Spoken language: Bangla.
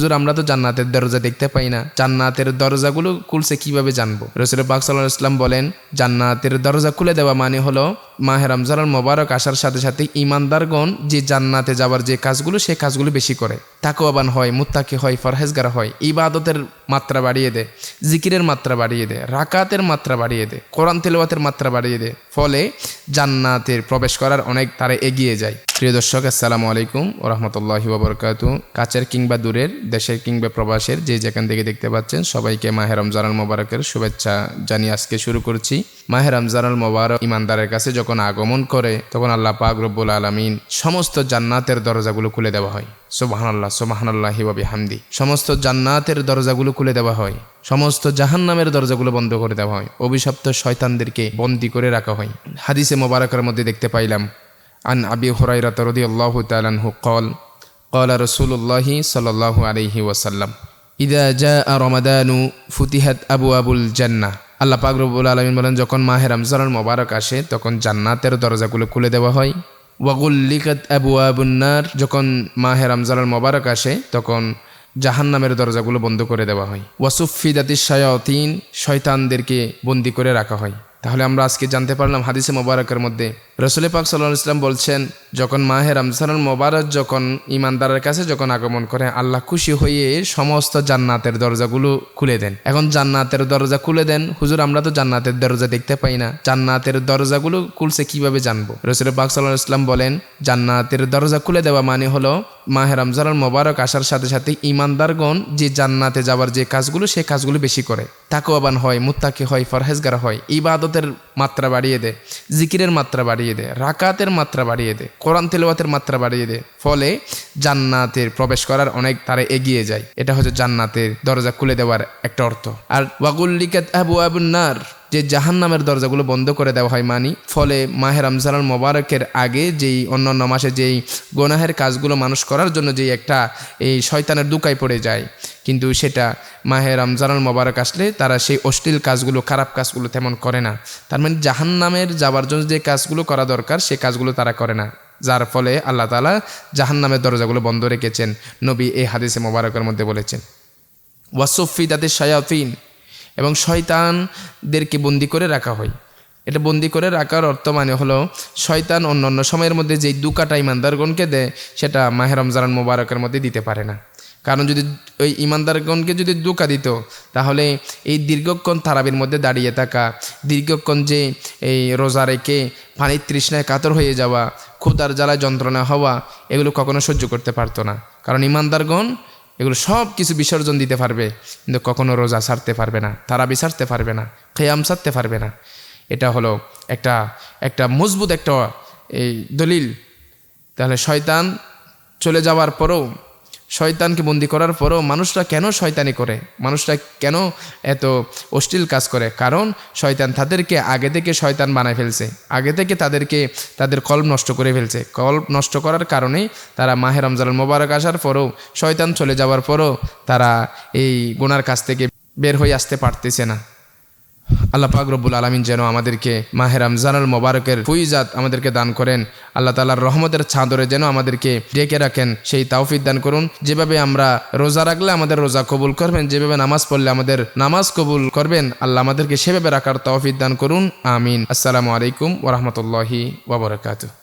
হুজুর আমরা তো জান্নাতের দরজা দেখতে পাই না, জান্নাতের দরজাগুলো খুলছে কিভাবে জানবো? রাসূল পাক সাল্লাল্লাহু আলাইহি ওয়াসাল্লাম বলেন, জান্নাতের দরজা খুলে দেওয়া মানে হলো মাহে রমজানুল মোবারক আসার সাথে সাথে ঈমানদারগণ যে জান্নাতে যাওয়ার যে কাজগুলো, সেই কাজগুলো বেশি করে, তাকওয়াবান হয়, মুত্তাকি হয়, ফরহেজগার হয়, ইবাদতের মাত্রা বাড়িয়ে দেয়, জিকিরের মাত্রা বাড়িয়ে দেয়, রাকাতের মাত্রা বাড়িয়ে দেয়, কোরআন তেলাওয়াতের মাত্রা বাড়িয়ে দেয়, ফলে জান্নাতের প্রবেশ করার অনেক তারা এগিয়ে যায়। প্রিয় দর্শক, আসসালামু আলাইকুম ওয়া রাহমাতুল্লাহি ওয়া বারাকাতুহু। কাছের কিংবা দূরের, দেশের কিংবা প্রবাসের, যে যেখান থেকে দেখতে পাচ্ছেন সবাইকে মাহে রমজানুল মোবারকের শুভেচ্ছা জানিয়ে আজকে শুরু করছি। মাহে রমজানুল মোবারক ঈমানদারের কাছে যখন আগমন করে, তখন আল্লাহ পাক রব্বুল আলামিন সমস্ত জান্নাতের দরজাগুলো খুলে দেওয়া হয়। সুবহানাল্লাহ, সুবহানাল্লাহি ওয়া বিহামদি। সমস্ত জান্নাতের দরজাগুলো খুলে দেওয়া হয়, সমস্ত জাহান্নামের দরজাগুলো বন্ধ করে দেওয়া হয়, অভিশপ্ত শয়তানদেরকে বন্দী করে রাখা হয়। হাদিসে মোবারকের মধ্যে দেখতে পাইলাম, আন আবি হুরায়রা রাদিয়াল্লাহু তাআলা আনহু قال قال رسول الله صلى الله عليه وسلم إذا جاء رمضان فتحت أبواب الجنة। আল্লাহ পাক রব্বুল আলামিন বলেন, যখন মাহে রমজানুল মোবারক আসে তখন জান্নাতের দরজাগুলো খুলে দেওয়া হয়। ওয়াগুল্লিকাত আবওয়াবুন নার, যখন মাহে রমজানুল মোবারক আসে তখন জাহান্নামের দরজাগুলো বন্ধ করে দেওয়া হয়। ওয়াসুফিদাতিশ শায়াতিন, শয়তানদেরকে বন্দী করে রাখা হয়। তাহলে আমরা আজকে জানতে পারলাম হাদিসে মোবারকের মধ্যে রাসূল পাক সাল্লাল্লাহু আলাইহি ওয়াসাল্লাম বলছেন, যখন মাহে রমজানুল মোবারক যখন ঈমানদারের কাছে যখন আগমন করে, আল্লাহ খুশি হয়ে সমস্ত জান্নাতের দরজাগুলো খুলে দেন। এখন জান্নাতের দরজা খুলে দেন, হুজুর আমরা তো জান্নাতের দরজা দেখতে পাই না, জান্নাতের দরজাগুলো খুলছে কিভাবে জানবো? রাসূল পাক সাল্লাল্লাহু আলাইহি ওয়াসাল্লাম বলেন, জান্নাতের দরজা খুলে দেওয়া মানে হলো মাহে রমজানুল মোবারক আসার সাথে সাথে ঈমানদারগণ যে জান্নাতে যাওয়ার যে কাজগুলো, সেই কাজগুলো বেশি করে, তাকওয়াবান হয়, মুত্তাকি হয়, ফরহেজগার হয়, ইবাদতের মাত্রা বাড়িয়ে দেয়, জিকিরের মাত্রা বাড়িয়ে দেয়, রাকাতের মাত্রা বাড়িয়ে দেয়, কোরআন তেলাওয়াতের মাত্রা বাড়িয়ে দেয়, ফলে জান্নাতের প্রবেশ করার অনেক তারা এগিয়ে যায়। এটা হচ্ছে জান্নাতের দরজা খুলে দেওয়ার একটা অর্থ। আর ওয়াগুল্লিকাত আবওয়াবুন নার, যে জাহান্নামের দরজাগুলো বন্ধ করে দেওয়া হয়, মানি ফলে মাহে রমজানুল মোবারকের আগে যেই অন্যান্য মাসে যেই গুনাহের কাজগুলো মানুষ করার জন্য যেই একটা এই শয়তানের দুকায় পড়ে যায়, কিন্তু সেটা মাহে রমজানুল মোবারক আসলে তারা সেই অশ্লীল কাজগুলো, খারাপ কাজগুলো তেমন করে না। তার মানে জাহান্নামের যাবার জন্য যে কাজগুলো করা দরকার, সে কাজগুলো তারা করে না, যার ফলে আল্লাহ তাআলা জাহান্নামের দরজাগুলো বন্ধ রেখেছেন। নবী এই হাদিসে মোবারকের মধ্যে বলেছেন, ওয়াসুফিদাতিশ শায়াতিন, এবং শয়তানদেরকে বন্দি করে রাখা হয়। এটা বন্দি করে রাখার অর্থ মানে হলো, শয়তান অন্যান্য সময়ের মধ্যে যেই দুকাটা ঈমানদারগণকে দেয়, সেটা মাহে রমজানুল মোবারকের মধ্যে দিতে পারে না। কারণ যদি ওই ঈমানদারগণকে যদি দুকা দিত, তাহলে এই দীর্ঘক্ষণ তারাবির মধ্যে দাঁড়িয়ে থাকা, দীর্ঘক্ষণ যে এই রোজা রেখে পানির তৃষ্ণায় কাতর হয়ে যাওয়া, ক্ষুধার জ্বালায় যন্ত্রণা হওয়া, এগুলো কখনো সহ্য করতে পারতো না। কারণ ঈমানদারগণ এগুলো সব কিছু বিসর্জন দিতে পারবে, কিন্তু কখনো রোজা ছাড়তে পারবে না, তারাবি ছাড়তে পারবে না, কিয়াম ছাড়তে পারবে না। এটা হলো একটা মজবুত একটা এই দলিল। তাহলে শয়তান চলে যাওয়ার পরেও, শয়তানকে বন্দি করার পরেও মানুষরা কেন শয়তানি করে, মানুষরা কেন এত অশ্লীল কাজ করে? কারণ শয়তান তাদেরকে আগে থেকে শয়তান বানায় ফেলছে, আগে থেকে তাদের কলব নষ্ট করে ফেলছে। কলব নষ্ট করার কারণে তারা মাহে রমজানুল মোবারক আসার পরেও, শয়তান চলে যাওয়ার পরেও তারা এই গুনার কাছ থেকে বের হয়ে আসতে পারতেছে না। আল্লাহ পাক রব্বুল আলামিন যেন আমাদেরকে মাহে রমজানুল মোবারকের ফুইজাত আমাদেরকে দান করেন। আল্লাহ তাআলার রহমতের চাদরে যেন আমাদেরকে ঢেকে রাখেন, সেই তৌফিক দান করুন। যেভাবে আমরা রোজা রাখলে আমাদের রোজা কবুল করবেন, যেভাবে নামাজ পড়লে আমাদের নামাজ কবুল করবেন, আল্লাহ আমাদেরকে সেভাবে রাখার তৌফিক দান করুন। আমিন। আসসালামু আলাইকুম ওয়া রাহমাতুল্লাহি ওয়া বারাকাতুহু।